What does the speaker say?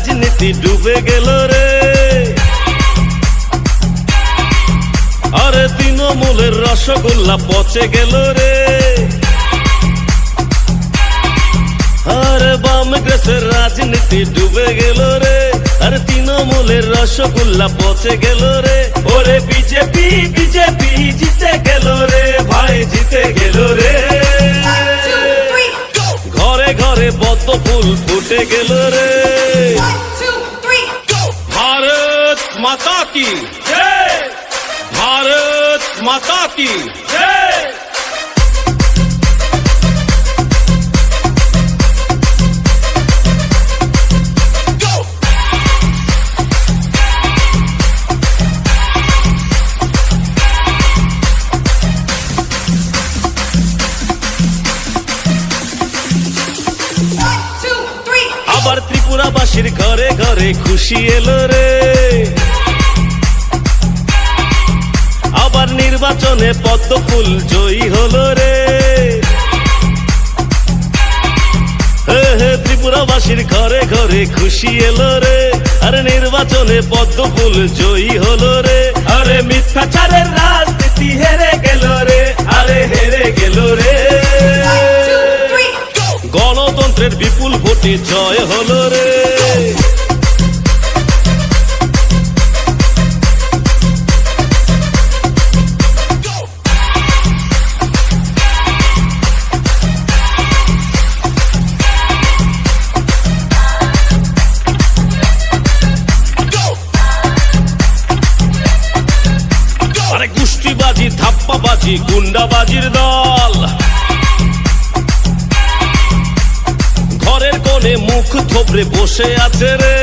রাজনীতি ডুবে গেল রে। আরে তৃণমূলের রসগোল্লা পচে গেল রে। আরে বাম গ্রেসের রাজনীতি ডুবে গেল রে। আরে তৃণমূলের রসগোল্লা পচে গেল রে। ওরে বিজেপি বিজেপি জিতে গেল রে, ভাই জিতে গেল রে। ঘরে ঘরে পদ্ম ফুল ফুটে গেল রে। ভারত মাতা কি জয়, ভারত মাতা কি জয়। আবার ত্রিপুরাবাসীর ঘরে ঘরে খুশি এলো রে। আবার নির্বাচনে পদ্ম ফুল জয়ী হলো রে। হে হে ত্রিপুরাবাসীর ঘরে ঘরে খুশি এলো রে। আরে নির্বাচনে পদ্ম ফুল জয়ী হলো রে। আরে মিথ্যাচারের রাজনীতি হেরে গেল রে, আরে হেরে গেল রে। গণতন্ত্রের বিপুল ভোটে জয় হলো রে। আরে গুষ্টিবাজি ধাপ্পাবাজি গুন্ডাবাজির দল ঘরের কোণে মুখ থোবড়ে বসে আছে রে।